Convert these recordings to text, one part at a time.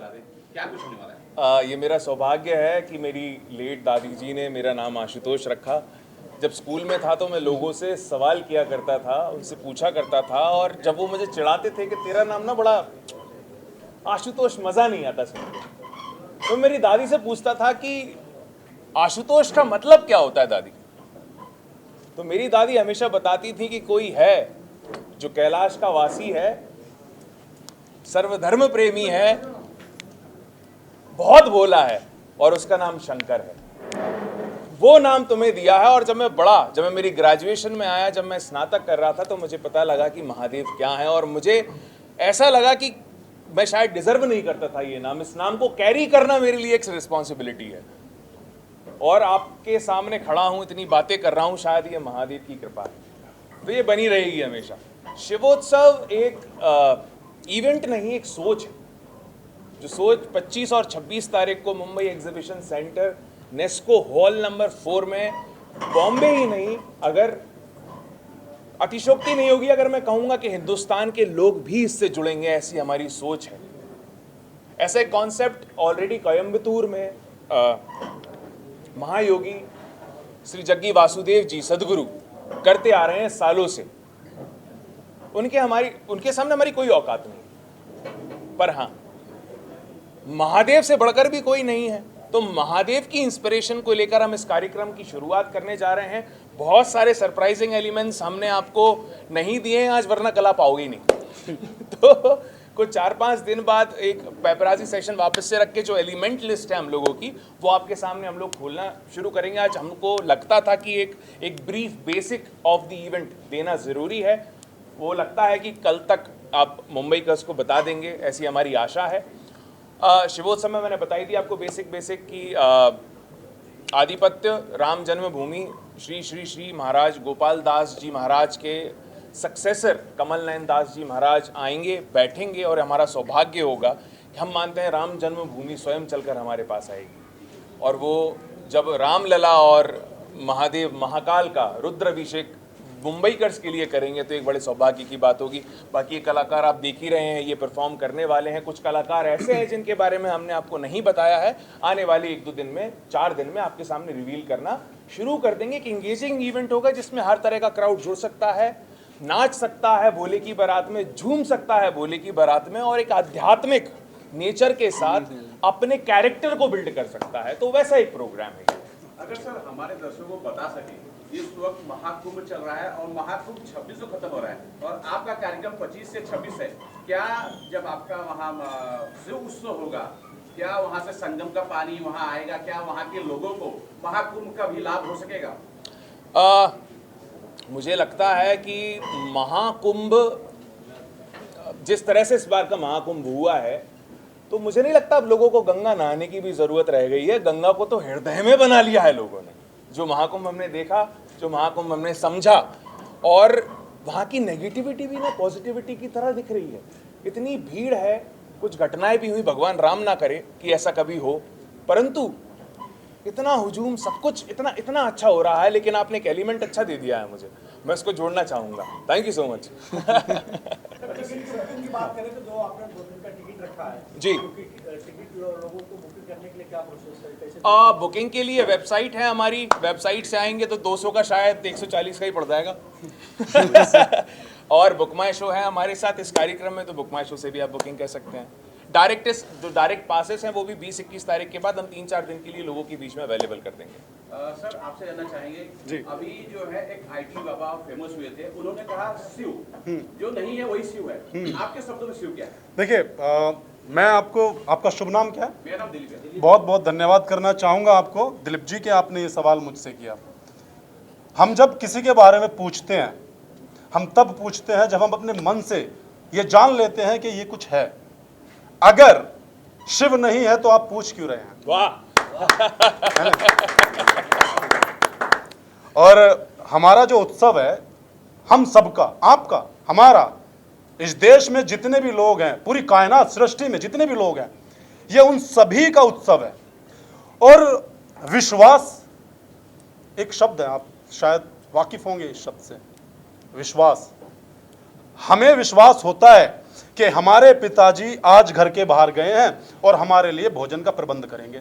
बता दें, क्या कुछ होने वाला है? ये मेरा सौभाग्य है कि मेरी लेट दादी जी ने मेरा नाम आशुतोष रखा। जब स्कूल में था तो मैं लोगों से सवाल किया करता था, उनसे पूछा करता था, और जब वो मुझे चिढ़ाते थे कि तेरा नाम ना बड़ा आशुतोष, मज़ा नहीं आता सुनने, तो मेरी दादी से पूछता था कि आशुतोष का मतलब क्या होता है दादी। तो मेरी दादी हमेशा बताती थी कि कोई है जो कैलाश का वासी है, सर्वधर्म प्रेमी है, बहुत भोला है, और उसका नाम शंकर है। वो नाम तुम्हें दिया है। और जब मैं मेरी ग्रेजुएशन में आया, जब मैं स्नातक कर रहा था, तो मुझे पता लगा कि महादेव क्या है, और मुझे ऐसा लगा कि मैं शायद डिजर्व नहीं करता था ये नाम। इस नाम को कैरी करना मेरे लिए एक रिस्पॉन्सिबिलिटी है, और आपके सामने खड़ा हूं, इतनी बातें कर रहा हूं, शायद ये महादेव की कृपा है, तो ये बनी रहेगी हमेशा। शिवोत्सव एक इवेंट नहीं, एक सोच है, जो सोच 25 और 26 तारीख को Mumbai exhibition centre Nesco hall number 4 में, बॉम्बे ही नहीं, अगर अतिशोक्ति नहीं होगी अगर मैं कहूंगा कि हिंदुस्तान के लोग भी इससे जुड़ेंगे, ऐसी हमारी सोच है। ऐसा एक कॉन्सेप्ट ऑलरेडी कोयम्बतूर में महायोगी श्री जग्गी वासुदेव जी सदगुरु करते आ रहे हैं सालों से। उनके सामने हमारी कोई औकात नहीं, पर हाँ, महादेव से बढ़कर भी कोई नहीं है। तो महादेव की इंस्पिरेशन को लेकर हम इस कार्यक्रम की शुरुआत करने जा रहे हैं। बहुत सारे सरप्राइजिंग एलिमेंट्स हमने आपको नहीं दिए हैं आज, वरना कल आप पाओगे ही नहीं। तो कुछ 4-5 दिन बाद एक पेपराजी सेशन वापस से रख के जो एलिमेंट लिस्ट है हम लोगों की, वो आपके सामने हम लोग खोलना शुरू करेंगे। आज हमको लगता था कि एक brief basic of the event देना ज़रूरी है। वो लगता है कि कल तक आप मुंबई का उसको बता देंगे, ऐसी हमारी आशा है। शिवोत्सव में मैंने बताई थी आपको बेसिक की आधिपत्य राम जन्मभूमि श्री श्री श्री महाराज गोपाल दास जी महाराज के सक्सेसर कमल नयन दास जी महाराज आएंगे, बैठेंगे, और हमारा सौभाग्य होगा कि हम मानते हैं राम जन्मभूमि स्वयं चलकर हमारे पास आएगी। और वो जब रामलला और महादेव महाकाल का रुद्राभिषेक मुंबईकर्स के लिए करेंगे तो एक बड़े सौभाग्य की बात होगी। बाकी कलाकार आप देख ही रहे हैं, ये परफॉर्म करने वाले हैं। कुछ कलाकार ऐसे हैं जिनके बारे में हमने आपको नहीं बताया है, आने वाले 1-2 दिन में, 4 दिन में आपके सामने रिवील करना शुरू कर देंगे। कि इंगेजिंग इवेंट होगा जिसमें हर तरह का क्राउड जुड़ सकता है, नाच सकता है भोले की बारात में, झूम सकता है भोले की बारात में, और एक आध्यात्मिक नेचर के साथ अपने कैरेक्टर को बिल्ड कर सकता है। तो वैसा एक प्रोग्राम है। अगर सर हमारे दर्शकों को बता सके, इस वक्त महाकुंभ चल रहा है और महाकुंभ 26 को खत्म हो रहा है, और आपका कार्यक्रम 25 से 26 है। क्या जब आपका वहाँ शिव उत्सव होगा, क्या वहाँ से संगम का पानी वहाँ आएगा? क्या वहाँ के लोगों को महाकुंभ का भी लाभ हो सकेगा? मुझे लगता है कि महाकुंभ, जिस तरह से इस बार का महाकुंभ हुआ है, तो मुझे नहीं लगता अब लोगों को गंगा नहाने की भी ज़रूरत रह गई है। गंगा को तो हृदय में बना लिया है लोगों ने। जो महाकुंभ हमने देखा, जो महाकुंभ हमने समझा, और वहाँ की नेगेटिविटी भी ना पॉजिटिविटी की तरह दिख रही है। इतनी भीड़ है, कुछ घटनाएं भी हुई, भगवान राम ना करे कि ऐसा कभी हो, परंतु इतना हुजूम, सब कुछ इतना इतना अच्छा हो रहा है। लेकिन आपने एक एलिमेंट अच्छा दे दिया है मुझे, मैं इसको जोड़ना चाहूँगा। Thank you so much. की बात करें तो जो आपने 2 दिन का टिकट रखा है जी, टिकट लोगों को बुकिंग करने के लिए क्या प्रोसेस है, कैसे? बुकिंग के लिए वेबसाइट है हमारी। वेबसाइट से आएंगे तो 200 का शायद 140 का ही पड़ जाएगा। और बुक माई शो है हमारे साथ इस कार्यक्रम में, तो बुक माई शो से भी आप बुकिंग कर सकते हैं। जो डायरेक्ट पासेस हैं वो भी 20-21 तारीख के बाद हम 3-4 दिन के लिए लोगों के बीच में अवेलेबल कर देंगे। सर आपसे जानना चाहेंगे जी। अभी जो है एक आईटी बाबा फेमस हुए थे, उन्होंने कहा शिव जो नहीं है वही शिव है। आपके शब्दों में शिव क्या है? देखिए, मैं आपका शुभ नाम क्या है? मेरा नाम दिलीप है। बहुत बहुत धन्यवाद करना चाहूँगा आपको दिलीप जी के, आपने ये सवाल मुझसे किया। हम जब किसी के बारे में पूछते हैं, हम तब पूछते हैं जब हम अपने मन से ये जान लेते हैं कि ये कुछ है। अगर शिव नहीं है तो आप पूछ क्यों रहे हैं? वाह। और हमारा जो उत्सव है, हम सबका, आपका, हमारा, इस देश में जितने भी लोग हैं, पूरी कायनात सृष्टि में जितने भी लोग हैं, ये उन सभी का उत्सव है। और विश्वास एक शब्द है, आप शायद वाकिफ होंगे इस शब्द से, विश्वास। हमें विश्वास होता है कि हमारे पिताजी आज घर के बाहर गए हैं और हमारे लिए भोजन का प्रबंध करेंगे।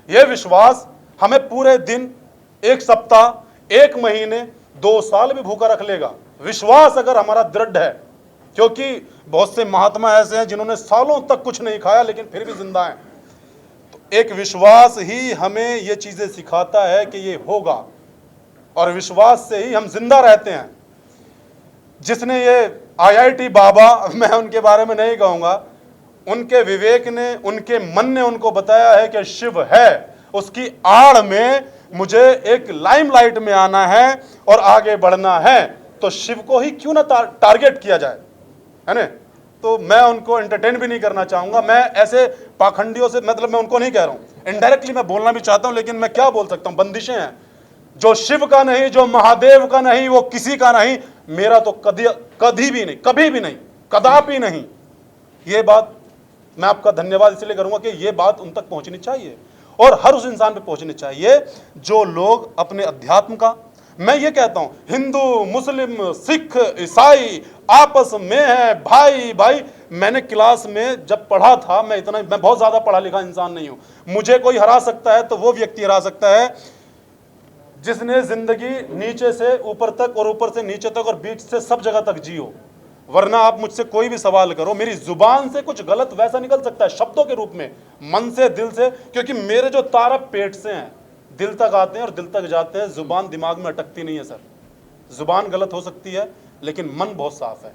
यह विश्वास हमें पूरे दिन, एक सप्ताह, एक महीने, 2 साल भी भूखा रख लेगा। विश्वास अगर हमारा दृढ़ है, क्योंकि बहुत से महात्मा ऐसे हैं जिन्होंने सालों तक कुछ नहीं खाया लेकिन फिर भी जिंदा हैं, तो एक विश्वास ही हमें ये चीजें सिखाता है कि ये होगा, और विश्वास से ही हम जिंदा रहते हैं। जिसने ये IIT बाबा, मैं उनके बारे में नहीं कहूंगा, उनके विवेक ने, उनके मन ने उनको बताया है कि शिव है, उसकी आड़ में मुझे एक लाइमलाइट में आना है और आगे बढ़ना है, तो शिव को ही क्यों ना टारगेट किया जाए, है ना। तो मैं उनको एंटरटेन भी नहीं करना चाहूंगा। मैं ऐसे पाखंडियों से, मतलब मैं उनको नहीं कह रहा हूं, इनडायरेक्टली मैं बोलना भी चाहता हूं, लेकिन मैं क्या बोल सकता हूं, बंदिशें हैं। जो शिव का नहीं, जो महादेव का नहीं, वो किसी का नहीं, मेरा तो कभी भी नहीं, कभी भी नहीं, कदापि नहीं। ये बात मैं आपका धन्यवाद इसलिए करूंगा कि ये बात उन तक पहुंचनी चाहिए और हर उस इंसान पे पहुंचनी चाहिए जो लोग अपने अध्यात्म का, मैं ये कहता हूं, हिंदू, मुस्लिम, सिख, ईसाई आपस में है भाई भाई। मैंने क्लास में जब पढ़ा था, मैं बहुत ज्यादा पढ़ा लिखा इंसान नहीं हूं, मुझे कोई हरा सकता है तो वो व्यक्ति हरा सकता है जिसने जिंदगी नीचे से ऊपर तक और ऊपर से नीचे तक और बीच से सब जगह तक जी हो। वरना आप मुझसे कोई भी सवाल करो, मेरी जुबान से कुछ गलत वैसा निकल सकता है शब्दों के रूप में, मन से, दिल से, क्योंकि मेरे जो तार पेट से हैं, दिल तक आते हैं और दिल तक जाते हैं। जुबान दिमाग में अटकती नहीं है सर। जुबान गलत हो सकती है लेकिन मन बहुत साफ है।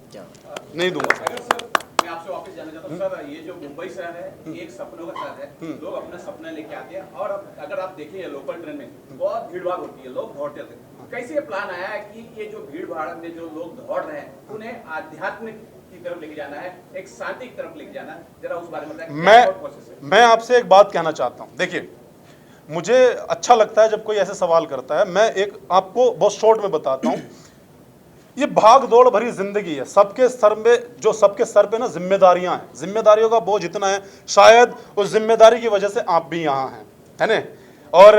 नहीं दूंगा। अगर सर मैं आपसे वापस जानना चाहता हूँ सर, ये जो मुंबई शहर है ये एक सपनों का शहर है, लोग अपने सपने लेके आते हैं, और अगर आप देखें लोकल ट्रेन में बहुत भीड़ भाड़ होती है, लोग दौड़ते थे। कैसे ये प्लान आया है कि ये जो भीड़ भाड़ में जो लोग दौड़ रहे हैं उन्हें आध्यात्मिक की तरफ लेके जाना है, एक शांति की तरफ लेके जाना है, जरा उस बारे में बताएं। मैं आपसे एक बात कहना चाहता हूँ। देखिए, मुझे अच्छा लगता है जब कोई ऐसे सवाल करता है। मैं एक आपको बहुत शॉर्ट में बताता हूँ। ये भाग दौड़ भरी जिंदगी है, सबके सर पे ना जिम्मेदारियां हैं। जिम्मेदारियों का बोझ इतना है, शायद उस जिम्मेदारी की वजह से आप भी यहाँ हैं, है ना। और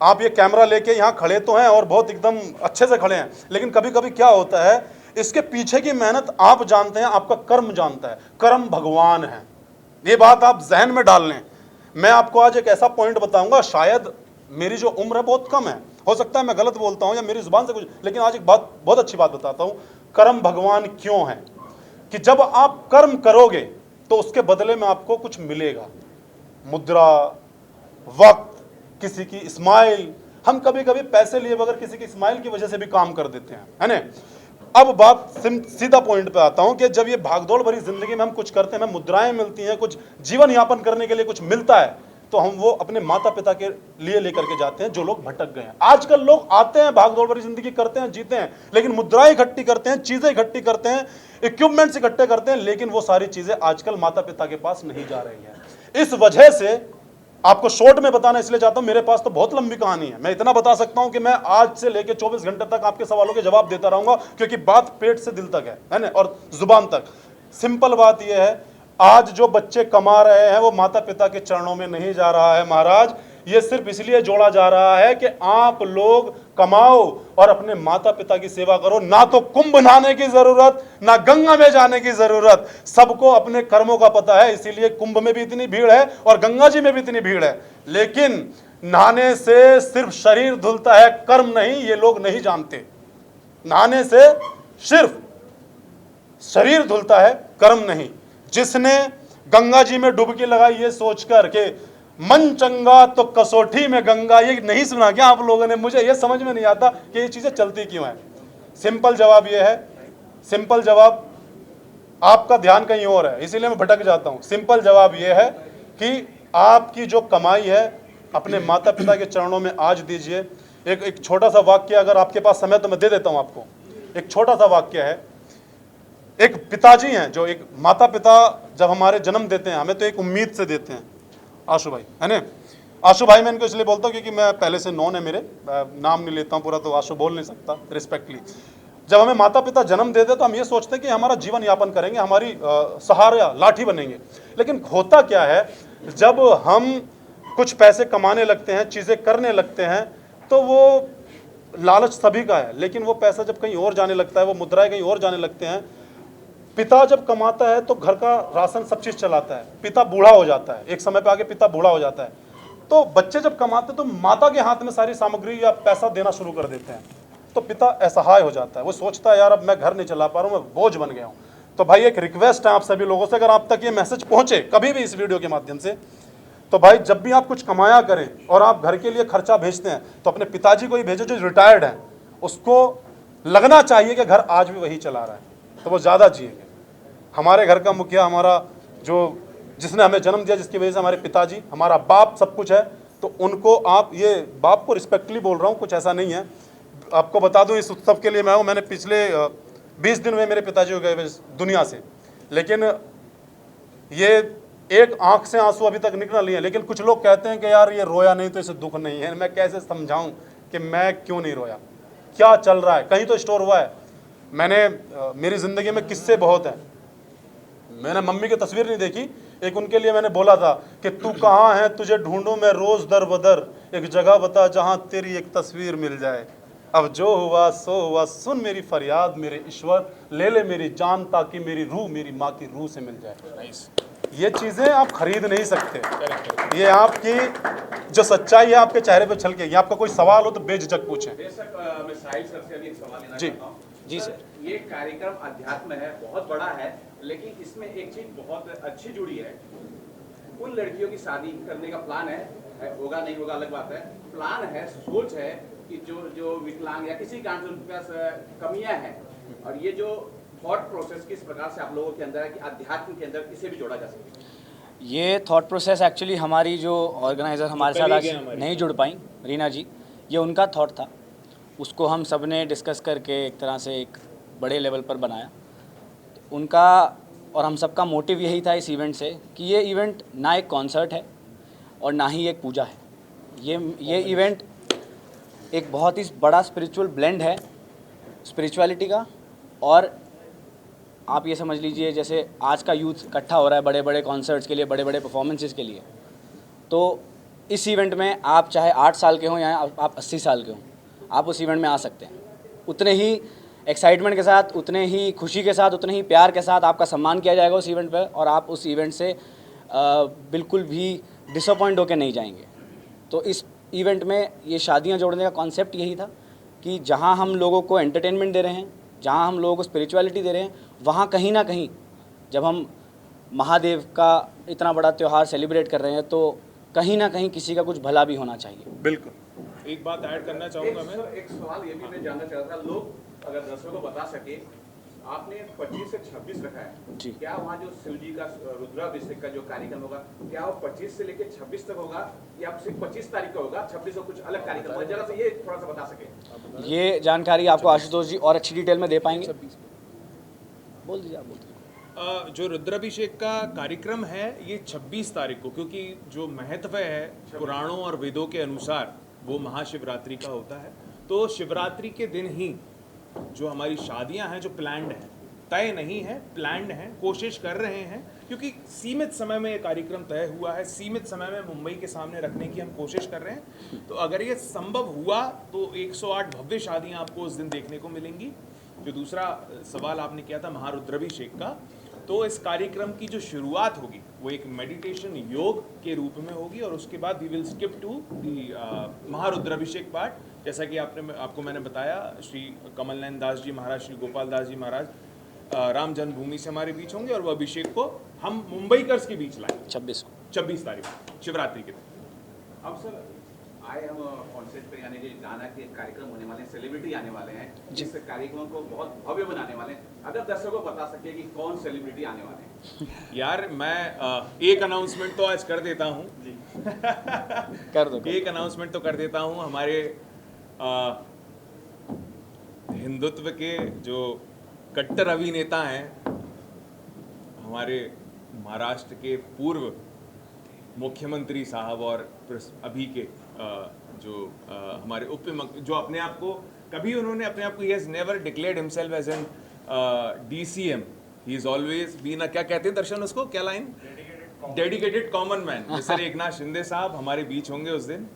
आप ये कैमरा लेके यहाँ खड़े तो हैं और बहुत एकदम अच्छे से खड़े हैं, लेकिन कभी कभी क्या होता है, इसके पीछे की मेहनत आप जानते हैं, आपका कर्म जानता है। कर्म भगवान है, ये बात आप जहन में डाल लें। मैं आपको आज एक ऐसा पॉइंट बताऊंगा, शायद मेरी जो उम्र है बहुत कम है, हो सकता है मैं गलत बोलता हूं या मेरी जुबान से कुछ, लेकिन आज एक बात, बहुत अच्छी बात बताता हूं। कर्म भगवान क्यों है कि जब आप कर्म करोगे तो उसके बदले में आपको कुछ मिलेगा। मुद्रा, वक्त, किसी की स्माइल। हम कभी कभी पैसे लिए बगैर किसी की स्माइल की वजह से भी काम कर देते हैं, है ना। अब बात सीधा पॉइंट पे आता हूं कि जब ये भागदौड़ भरी जिंदगी में हम कुछ करते हैं, हमें मुद्राएं मिलती हैं, कुछ जीवन यापन करने के लिए कुछ मिलता है, तो हम वो अपने माता पिता के लिए लेकर के जाते हैं जो लोग भटक गए हैं। आजकल लोग आते हैं, भागदौड़ भरी जिंदगी करते हैं, जीते हैं, लेकिन मुद्राएं इकट्ठी करते हैं, चीजें इकट्ठी करते हैं, इक्विपमेंट्स इकट्ठे करते हैं, लेकिन वो सारी चीजें आजकल माता पिता के पास नहीं जा रही है। इस वजह से आपको शॉर्ट में बताना इसलिए चाहता हूं, मेरे पास तो बहुत लंबी कहानी है। मैं इतना बता सकता हूं कि मैं आज से लेकर 24 घंटे तक आपके सवालों के जवाब देता रहूंगा, क्योंकि बात पेट से दिल तक है ना, और जुबान तक। सिंपल बात यह है, आज जो बच्चे कमा रहे हैं वो माता पिता के चरणों में नहीं जा रहा है महाराज। ये सिर्फ इसलिए जोड़ा जा रहा है कि आप लोग कमाओ और अपने माता पिता की सेवा करो। ना तो कुंभ नहाने की जरूरत, ना गंगा में जाने की जरूरत, सबको अपने कर्मों का पता है, इसीलिए कुंभ में भी इतनी भीड़ है और गंगा जी में भी इतनी भीड़ है। लेकिन नहाने से सिर्फ शरीर धुलता है, कर्म नहीं, ये लोग नहीं जानते। नहाने से सिर्फ शरीर धुलता है, कर्म नहीं। जिसने गंगा जी में डुबकी लगाई ये सोचकर के मन चंगा तो कसौटी में गंगा, ये नहीं सुना क्या आप लोगों ने? मुझे ये समझ में नहीं आता कि ये चीजें चलती क्यों हैं। सिंपल जवाब ये है, सिंपल जवाब, आपका ध्यान कहीं और है इसीलिए मैं भटक जाता हूं। सिंपल जवाब ये है कि आपकी जो कमाई है अपने माता पिता के चरणों में आज दीजिए। एक छोटा सा वाक्य, अगर आपके पास समय तो मैं दे देता हूं आपको। एक छोटा सा वाक्य है, एक पिताजी हैं जो, एक माता पिता जब हमारे जन्म देते हैं हमें तो एक उम्मीद से देते हैं। आशु भाई है ना, आशु भाई मैं इनको इसलिए बोलता हूँ क्योंकि मैं पहले से नॉन है, मेरे नाम नहीं लेता हूँ पूरा, तो आशु बोल नहीं सकता रिस्पेक्टली। जब हमें माता पिता जन्म देते तो हम ये सोचते हैं कि हमारा जीवन यापन करेंगे, हमारी सहारा लाठी बनेंगे। लेकिन होता क्या है, जब हम कुछ पैसे कमाने लगते हैं, चीज़ें करने लगते हैं, तो वो लालच सभी का है, लेकिन वो पैसा जब कहीं और जाने लगता है, वो मुद्राएं कहीं और जाने लगते हैं, पिता जब कमाता है तो घर का राशन सब चीज चलाता है, पिता बूढ़ा हो जाता है, एक समय पे आके पिता बूढ़ा हो जाता है, तो बच्चे जब कमाते हैं तो माता के हाथ में सारी सामग्री या पैसा देना शुरू कर देते हैं, तो पिता असहाय हो जाता है, वो सोचता है यार अब मैं घर नहीं चला पा रहा हूँ, मैं बोझ बन गया हूँ। तो भाई एक रिक्वेस्ट है आप सभी लोगों से, अगर आप तक ये मैसेज पहुंचे कभी भी इस वीडियो के माध्यम से, तो भाई जब भी आप कुछ कमाया करें और आप घर के लिए खर्चा भेजते हैं तो अपने पिताजी को ही भेजो जो रिटायर्ड है, उसको लगना चाहिए कि घर आज भी वही चला रहा है, तो वो ज़्यादा जिएंगे। हमारे घर का मुखिया, हमारा जो जिसने हमें जन्म दिया, जिसकी वजह से हमारे पिताजी, हमारा बाप सब कुछ है, तो उनको आप, ये बाप को रिस्पेक्टली बोल रहा हूँ, कुछ ऐसा नहीं है। आपको बता दूं इस उत्सव के लिए मैं हूँ, मैंने पिछले 20 दिन में मेरे पिताजी हो गए दुनिया से, लेकिन ये एक आंख से आंसू अभी तक निकल नहीं है। लेकिन कुछ लोग कहते हैं कि यार ये रोया नहीं तो इसे दुख नहीं है। मैं कैसे समझाऊं कि मैं क्यों नहीं रोया, क्या चल रहा है, कहीं तो स्टोर हुआ है। मैंने मेरी ज़िंदगी में किस्से बहुत हैं। मैंने मम्मी की तस्वीर नहीं देखी, एक उनके लिए मैंने बोला था कि तू कहाँ है, तुझे ढूंढूं मैं रोज़ दर बदर, एक जगह बता जहाँ तेरी एक तस्वीर मिल जाए। अब जो हुआ सो हुआ, सुन मेरी फरियाद मेरे ईश्वर, ले ले मेरी जान ताकि मेरी रूह मेरी माँ की रूह से मिल जाए। ये चीज़ें आप खरीद नहीं सकते, ये आपकी जो सच्चाई है आपके चेहरे पे छलके। ये आपका कोई सवाल हो तो बेझिझक पूछें। बेशक मैं साहिल सर से अभी एक सवाल लेना जी। चाहता हूं। जी सर। ये कार्यक्रम अध्यात्म है, बहुत बड़ा है, लेकिन इसमें एक चीज बहुत अच्छी जुड़ी है। उन लड़कियों की शादी करने का प्लान है, होगा नहीं होगा अलग बात है, प्लान है, सोच है कि जो विकलांग या किसी कारण से उनके पास कमियां हैं, और ये जो थॉट प्रोसेस किस प्रकार से आप लोगों के अंदर है कि अध्यात्म के अंदर इसे भी जोड़ा जा सके। ये थॉट प्रोसेस एक्चुअली हमारी जो ऑर्गेनाइज़र हमारे साथ आज नहीं जुड़ पाई, रीना जी, ये उनका थॉट था। उसको हम सब ने डिस्कस करके एक तरह से एक बड़े लेवल पर बनाया। उनका और हम सबका मोटिव यही था इस इवेंट से कि ये इवेंट ना एक कॉन्सर्ट है और ना ही एक पूजा है। ये इवेंट एक बहुत ही बड़ा स्पिरिचुअल ब्लेंड है, स्पिरिचुअलिटी का। और आप ये समझ लीजिए जैसे आज का यूथ इकट्ठा हो रहा है बड़े बड़े कॉन्सर्ट्स के लिए, बड़े बड़े परफॉर्मेंसेस के लिए, तो इस इवेंट में आप चाहे 8 साल के हों या आप 80 साल के हों, आप उस इवेंट में आ सकते हैं। उतने ही एक्साइटमेंट के साथ, उतने ही खुशी के साथ, उतने ही प्यार के साथ आपका सम्मान किया जाएगा उस इवेंट पर, और आप उस इवेंट से बिल्कुल भी डिसअपॉइंट होकर नहीं जाएंगे। तो इस इवेंट में ये शादियां जोड़ने का कॉन्सेप्ट यही था कि जहां हम लोगों को एंटरटेनमेंट दे रहे हैं, जहां हम लोगों को स्पिरिचुअलिटी दे रहे हैं, वहाँ कहीं ना कहीं जब हम महादेव का इतना बड़ा त्यौहार सेलिब्रेट कर रहे हैं तो कहीं ना कहीं किसी का कुछ भला भी होना चाहिए। बिल्कुल। एक बात ऐड करना चाहूँगा मैं। एक सवाल ये भी मैं जानना चाहता था, लोग अगर दर्शकों को बता सके, आपने 25 से 26 रखा है जी। क्या वहाँ जो शिव जी का रुद्राभिषेक का जो कार्यक्रम होगा, क्या वो 25 से लेकर 26 तक होगा या सिर्फ 25 तारीख का होगा, 26 को कुछ अलग कार्यक्रम होगा? जरा सा ये थोड़ा सा बता सके। ये जानकारी आपको आशुतोष जी और अच्छी डिटेल में दे पाएंगे। बोल दीजिए, आप बोल दीजिए। जो रुद्राभिषेक का कार्यक्रम है ये 26 तारीख को, क्योंकि जो महत्व है पुराणों और वेदों के अनुसार वो महाशिवरात्रि का होता है। तो शिवरात्रि के दिन ही जो हमारी शादियां हैं, जो प्लान्ड हैं, तय नहीं है, प्लान्ड हैं, कोशिश कर रहे हैं, क्योंकि सीमित समय में ये कार्यक्रम तय हुआ है, सीमित समय में मुंबई के सामने रखने की हम कोशिश कर रहे हैं। तो अगर ये संभव हुआ तो 108 भव्य शादियां आपको उस दिन देखने को मिलेंगी। जो दूसरा सवाल आपने किया था महारुद्राभिषेक का, तो इस कार्यक्रम की जो शुरुआत होगी वो एक मेडिटेशन योग के रूप में होगी, और उसके बाद we will skip to the Maharudrabhishek part. जैसा कि आपको मैंने बताया, श्री कमल नयन दास जी महाराज, श्री गोपाल दास जी महाराज राम जन्मभूमि से हमारे बीच होंगे, और वो अभिषेक को हम मुंबईकर्स के बीच लाएंगे 26 तारीख शिवरात्रि के दिन। अब सर आए हम कॉन्सर्ट पे, यानी जो गाना के कार्यक्रम होने वाले हैं, सेलिब्रिटी आने वाले हैं, जिस कार्यक्रम को बहुत भव्य बनाने वाले हैं, अगर दर्शकों को बता सके कि कौन सेलिब्रिटी आने वाले हैं। यार मैं एक अनाउंसमेंट तो आज कर देता हूँ कर दो। एक अनाउंसमेंट तो कर देता हूँ। हमारे हिंदुत्व के जो कट्टर अभिनेता हैं, हमारे महाराष्ट्र के पूर्व मुख्यमंत्री साहब और अभी के हमारे जो अपने आप को कभी उन्होंने अपने आप को, he has never declared himself as an DCM, he is always been a, क्या कहते हैं दर्शन उसको, क्या line, dedicated common man, mister Eknath Shinde साहब हमारे बीच होंगे उस दिन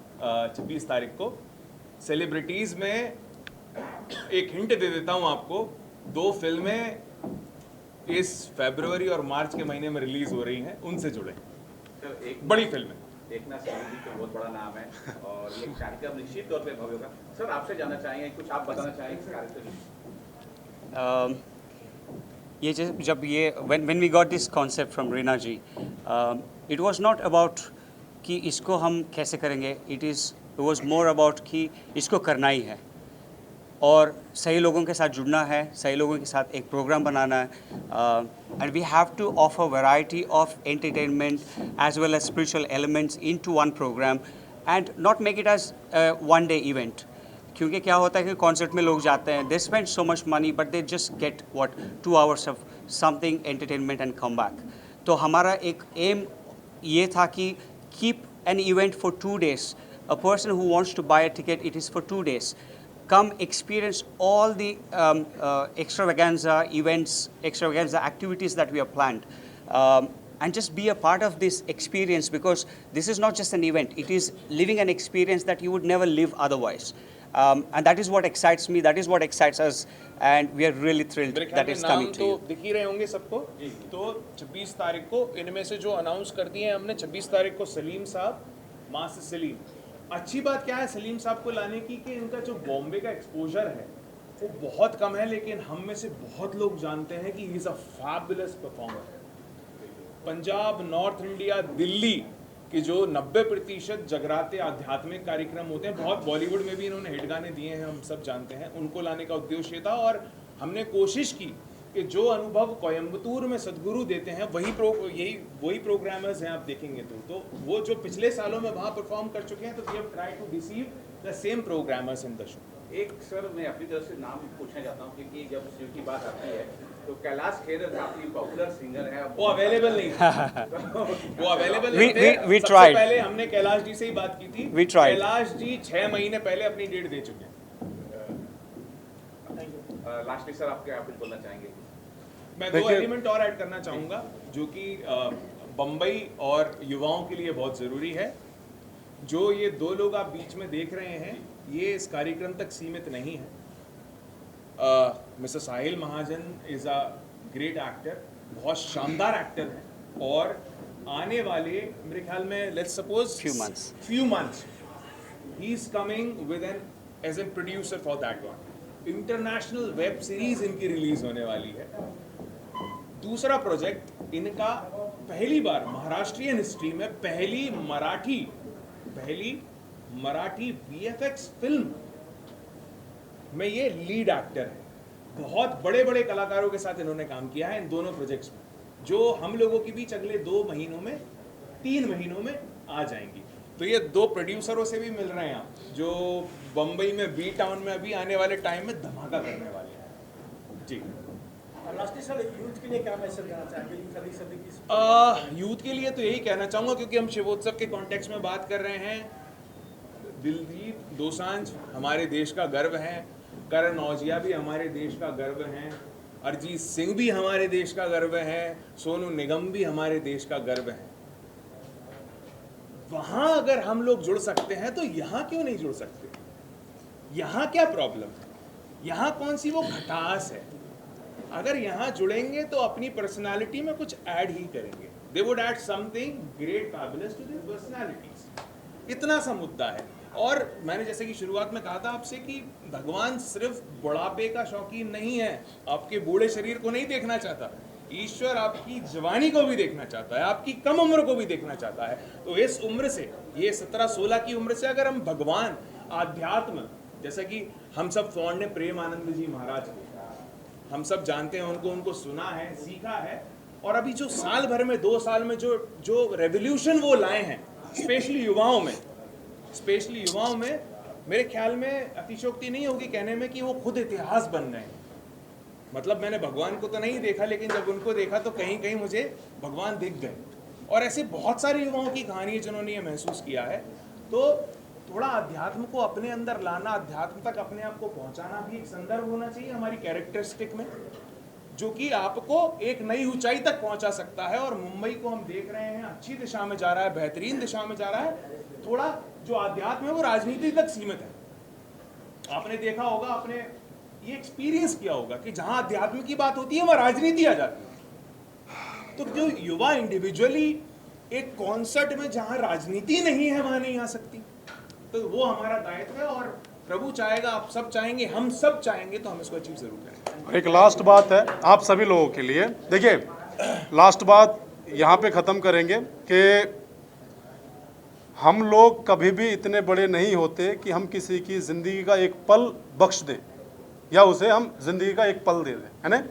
26 तारीख को। सेलिब्रिटीज में एक हिंट दे देता हूँ आपको, 2 फिल्में इस फरवरी और मार्च के महीने में रिलीज हो रही हैं उनसे जुड़े। सर एक बड़ी फिल्म है। एक ना सिंह जी का बहुत बड़ा नाम है और ये कार्यक्रम निश्चित तौर पे भव्य होगा। सर आपसे जानना चाहेंगे, कुछ आप बताना चाहेंगे इस कार्यक्रम में? ये जब ये when we got this concept from Reena ji, it was not about कि इसको हम कैसे करेंगे, it was more about कि इसको करना ही है और सही लोगों के साथ जुड़ना है, सही लोगों के साथ एक प्रोग्राम बनाना है, and we have to offer variety of entertainment as well as spiritual elements into one program and not make it as a one day event. क्योंकि क्या होता है कि कॉन्सर्ट में लोग जाते हैं, they spend so much money but they just get what 2 hours of something entertainment and come back. तो हमारा एक एम ये था कि keep an event for 2 days। A person who wants to buy a ticket, it is for 2 days। Come experience all the extravaganza events, extravaganza activities that we have planned, and just be a part of this experience because this is not just an event, it is living an experience that you would never live otherwise. And that is what excites me, that is what excites us, and we are really thrilled मेरे ख्याल that में it's नाम coming to तो you. दिख ही रहे होंगे सबको। तो 26 तारीख को इनमें से जो अनाउंस कर दिए हैं हमने, 26 तारीख को सलीम साहब, मास्टर सलीम। अच्छी बात क्या है सलीम साहब को लाने की कि इनका जो बॉम्बे का एक्सपोजर है वो बहुत कम है, लेकिन हम में से बहुत लोग जानते हैं कि he is a fabulous performer. Punjab, north India, Delhi कि जो 90% जगराते आध्यात्मिक कार्यक्रम होते हैं, बहुत बॉलीवुड में भी इन्होंने हिट गाने दिए हैं, हम सब जानते हैं, उनको लाने का उद्देश्य था। और हमने कोशिश की कि जो अनुभव कोयम्बतूर में सदगुरु देते हैं वही प्रोग्रामर्स हैं आप देखेंगे तो वो जो पिछले सालों में वहाँ परफॉर्म कर चुके हैं, तो we have tried to receive the same programmers in the show. एक सर मैं अपनी तरफ से नाम पूछना चाहता हूँ क्योंकि जब शिव की बात आती है तो कैलाश खेर काफी पॉपुलर सिंगर है। वो अवेलेबल नहीं वो अवेलेबल We- नहीं थे। we सबसे tried. पहले हमने कैलाश जी से ही बात की थी। We tried. कैलाश जी 6 महीने पहले अपनी डेट दे चुके हैं। लास्टली सर आप क्या कुछ बोलना चाहेंगे? मैं 2 एलिमेंट और ऐड करना चाहूँगा जो कि बम्बई और युवाओं के लिए बहुत ज़रूरी है। जो ये 2 लोग आप बीच में देख रहे हैं ये इस कार्यक्रम तक सीमित नहीं है। Mister Sahil Mahajan is a great actor, बहुत शानदार एक्टर है और आने वाले मेरे ख्याल में let's suppose few months he is coming with an as a producer for that one। International web series इनकी रिलीज होने वाली है। दूसरा प्रोजेक्ट इनका पहली बार महाराष्ट्रियन हिस्ट्री में पहली मराठी VFX फिल्म में ये लीड एक्टर है। बहुत बड़े बड़े कलाकारों के साथ इन्होंने काम किया है इन दोनों प्रोजेक्ट्स में, जो हम लोगों के बीच अगले 3 महीनों में आ जाएंगी। तो ये 2 प्रोड्यूसरों से भी मिल रहे हैं आप, जो बम्बई में बी टाउन में अभी आने वाले टाइम में धमाका करने वाले हैं। जी लास्टली सर यूथ के लिए क्या मैसेज देना चाहेंगे? यूथ के लिए तो यही कहना चाहूँगा, क्योंकि हम शिवोत्सव के कॉन्टेक्स्ट में बात कर रहे हैं। दिलजीत दोसांझ हमारे देश का गर्व है, करण औजिया भी हमारे देश का गर्व है, अरिजीत सिंह भी हमारे देश का गर्व है, सोनू निगम भी हमारे देश का गर्व है। वहाँ अगर हम लोग जुड़ सकते हैं तो यहाँ क्यों नहीं जुड़ सकते? यहाँ क्या प्रॉब्लम है? यहाँ कौन सी वो खटास है? अगर यहाँ जुड़ेंगे तो अपनी पर्सनालिटी में कुछ ऐड ही करेंगे। They would add something great fabulous to their personalities. इतना सा मुद्दा है। और मैंने जैसे कि शुरुआत में कहा था आपसे कि भगवान सिर्फ बुढ़ापे का शौकीन नहीं है, आपके बूढ़े शरीर को नहीं देखना चाहता। ईश्वर आपकी जवानी को भी देखना चाहता है, आपकी कम उम्र को भी देखना चाहता है। तो इस उम्र से, ये 17-16 की उम्र से अगर हम भगवान, आध्यात्म, जैसा कि हम सब फॉन्ड ने प्रेम आनंद जी महाराज को, हम सब जानते हैं उनको सुना है, सीखा है, और अभी जो साल भर में 2 साल में जो रेवोल्यूशन वो लाए हैं, स्पेशली युवाओं में मेरे ख्याल में अतिशयोक्ति नहीं होगी कहने में कि वो खुद इतिहास बन रहे हैं। मतलब मैंने भगवान को तो नहीं देखा, लेकिन जब उनको देखा तो कहीं कहीं मुझे भगवान दिख गए। और ऐसे बहुत सारे युवाओं की कहानी है जिन्होंने ये महसूस किया है। तो थोड़ा अध्यात्म को अपने अंदर लाना, अध्यात्म तक अपने आप को पहुंचाना भी एक संदर्भ होना चाहिए हमारी कैरेक्टरिस्टिक में, जो कि आपको एक नई ऊंचाई तक पहुंचा सकता है। और मुंबई को हम देख रहे हैं अच्छी दिशा में जा रहा है, बेहतरीन दिशा में जा रहा है। थोड़ा जो अध्यात्म है वो राजनीति तक सीमित है। आपने देखा होगा, आपने ये एक्सपीरियंस किया होगा कि जहां अध्यात्म की बात होती है वहां राजनीति आ जाती है। तो जो युवा इंडिविजुअली एक कॉन्सर्ट में जहां राजनीति नहीं है वहां नहीं आ सकती, तो वो हमारा दायित्व है और प्रभु चाहेगा, आप सब चाहेंगे, हम सब चाहेंगे तो हम इसको अचीव जरूर करेंगे। एक लास्ट बात है आप सभी लोगों के लिए, देखिए लास्ट बात यहाँ पे ख़त्म करेंगे कि हम लोग कभी भी इतने बड़े नहीं होते कि हम किसी की ज़िंदगी का एक पल बख्श दें या उसे हम ज़िंदगी का एक पल दे दें, है ना।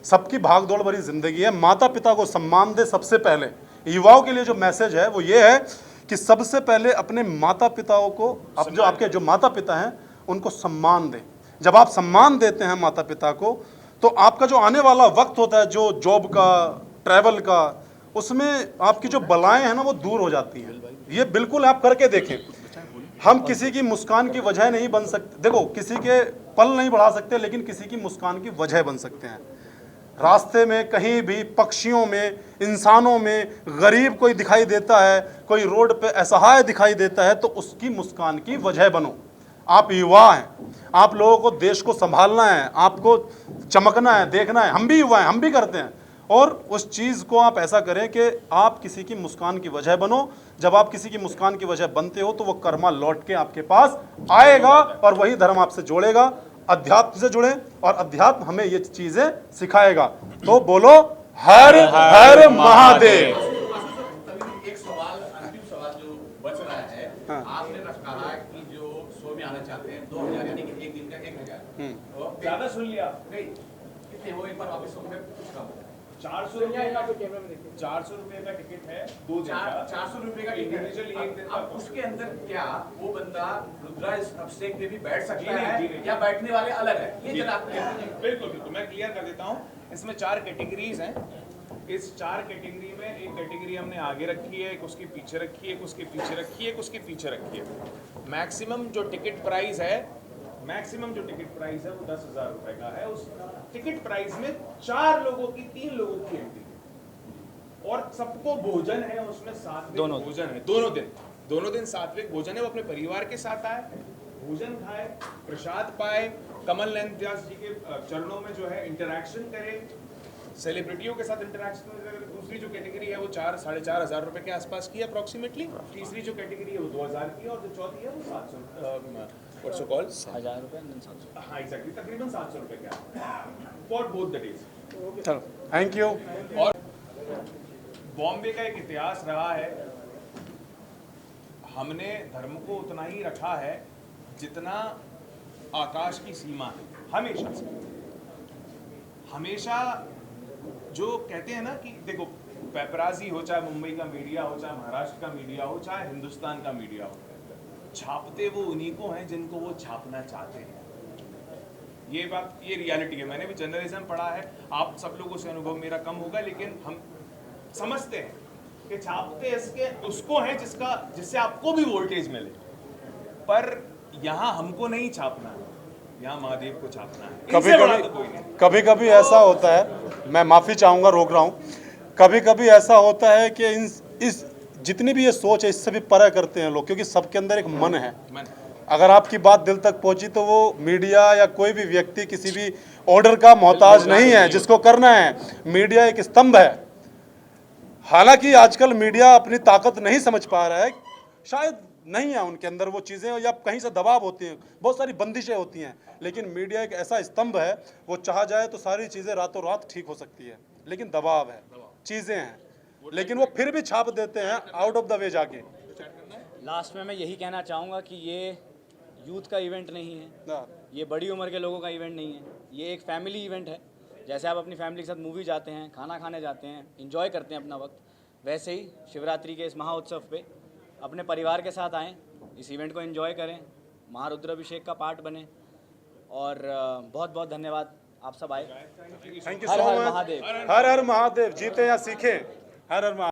सबकी भाग दौड़ भरी ज़िंदगी है, माता पिता को सम्मान दे। सबसे पहले युवाओं के लिए जो मैसेज है वो ये है कि सबसे पहले अपने माता पिताओं को, अब जो आपके जो माता पिता हैं उनको सम्मान दें। जब आप सम्मान देते हैं माता पिता को तो आपका जो आने वाला वक्त होता है, जो जॉब का, ट्रैवल का, उसमें आपकी जो बलाएं हैं ना वो दूर हो जाती हैं। ये बिल्कुल आप करके देखें। हम किसी की मुस्कान की वजह नहीं बन सकते, देखो किसी के पल नहीं बढ़ा सकते लेकिन किसी की मुस्कान की वजह बन सकते हैं। रास्ते में कहीं भी, पक्षियों में, इंसानों में गरीब कोई दिखाई देता है, कोई रोड पे असहाय दिखाई देता है तो उसकी मुस्कान की वजह बनो। आप युवा हैं, आप लोगों को देश को संभालना है, आपको चमकना है, देखना है। हम भी युवा हैं, हम भी करते हैं, और उस चीज़ को आप ऐसा करें कि आप किसी की मुस्कान की वजह बनो। जब आप किसी की मुस्कान की वजह बनते हो तो वो कर्मा लौट के आपके पास आएगा और वही धर्म आपसे जोड़ेगा। अध्यात्म से जुड़े और अध्यात्म हमें ये चीजें सिखाएगा। तो बोलो हर हर महादेव। एक सवाल, अंतिम सवाल जो बच रहा है, आपने कहा कि जो शो में आना चाहते हैं 2000 यानी कि एक दिन का 1000, ज्यादा सुन लिया नहीं कितने वो एक बार वापस सुन कुछ कम 400 रुपए का 400 रुपए का टिकट है, 2 दिन का 400 रुपए का इंडिविजुअली एक दिन का। अब उसके अंदर क्या वो बंदा रुद्राज अभिषेक में भी बैठ सकता जी नहीं। है या बैठने वाले अलग है? ये जरा आप बिल्कुल बिल्कुल मैं क्लियर कर देता हूँ। इसमें 4 कैटेगरीज हैं। इस 4 कैटेगरी में एक कैटेगरी हमने आगे रखी है, एक उसके पीछे रखी है, एक उसके पीछे रखी है, एक उसके पीछे रखी है। मैक्सिमम जो टिकट प्राइस है वो 10,000 रुपए का है। उस टिकट प्राइस में 4 लोगों की, 3 लोगों की एंट्री और सबको भोजन है, उसमें सात्विक भोजन है। दोनों दिन सात्विक भोजन है। वो अपने परिवार के साथ आए, भोजन खाए, प्रसाद पाए, कमल नयन व्यास जी के चरणों में जो है इंटरैक्शन करे, सेलिब्रिटियों के साथ इंटरैक्शन करे। दूसरी जो कैटेगरी है वो 4-4,500 रुपए के आसपास की अप्रोक्सीमेटली। तीसरी जो कैटेगरी है वो 2,000 की है और जो चौथी है वो 700 व्हाट्स सो कॉल्ड 1000 रुपये 700। हाँ एग्जैक्टली, तकरीबन 700 रुपए के फॉर बोथ द डेज। चलो थैंक यू। और बॉम्बे का एक इतिहास रहा है, हमने धर्म को उतना ही रखा है जितना आकाश की सीमा है। हमेशा से, हमेशा जो कहते हैं ना कि देखो पेपराजी हो, चाहे मुंबई का मीडिया हो, चाहे महाराष्ट्र का मीडिया हो, चाहे हिंदुस्तान का मीडिया हो, छापते वो उन्हीं को हैं जिनको वो छापना चाहते हैं। ये बात, ये रियलिटी है। मैंने भी जर्नलिज्म पढ़ा है, आप सब लोगों से अनुभव मेरा कम होगा, लेकिन हम समझते हैं कि छापते इसके उसको हैं जिससे आपको भी वोल्टेज मिले, पर यहाँ हमको नहीं छापना है, यहाँ महादेव को छापना है। कभी कभी ऐसा होता है, मैं माफ़ी चाहूँगा, रोक रहा हूँ, कभी कभी ऐसा होता है कि इस जितनी भी ये सोच है इससे भी परे करते हैं लोग, क्योंकि सबके अंदर एक मन है। अगर आपकी बात दिल तक पहुंची तो वो मीडिया या कोई भी व्यक्ति किसी भी ऑर्डर का मोहताज नहीं है। जिसको करना है, मीडिया एक स्तंभ है। हालांकि आजकल मीडिया अपनी ताकत नहीं समझ पा रहा है, शायद नहीं है उनके अंदर वो चीज़ें, या कहीं से दबाव होती हैं, बहुत सारी बंदिशें होती हैं। लेकिन मीडिया एक ऐसा स्तंभ है, वो चाह जाए तो सारी चीज़ें रातों रात ठीक हो सकती है, लेकिन दबाव है, चीज़ें हैं, लेकिन वो फिर भी छाप देते हैं आउट ऑफ द वे जाके। लास्ट में मैं यही कहना चाहूँगा कि ये यूथ का इवेंट नहीं है, ये बड़ी उम्र के लोगों का इवेंट नहीं है, ये एक फैमिली इवेंट है। जैसे आप अपनी फैमिली के साथ मूवी जाते हैं, खाना खाने जाते हैं, एंजॉय करते हैं अपना वक्त, वैसे ही शिवरात्रि के इस महाउत्सव पे अपने परिवार के साथ आएँ, इस इवेंट को एंजॉय करें, महारुद्राभिषेक का पार्ट बने। और बहुत बहुत धन्यवाद, आप सब आए। Thank you so much. Mahadev, हर हर महादेव। जीते या सीखें, हर हर महादेव।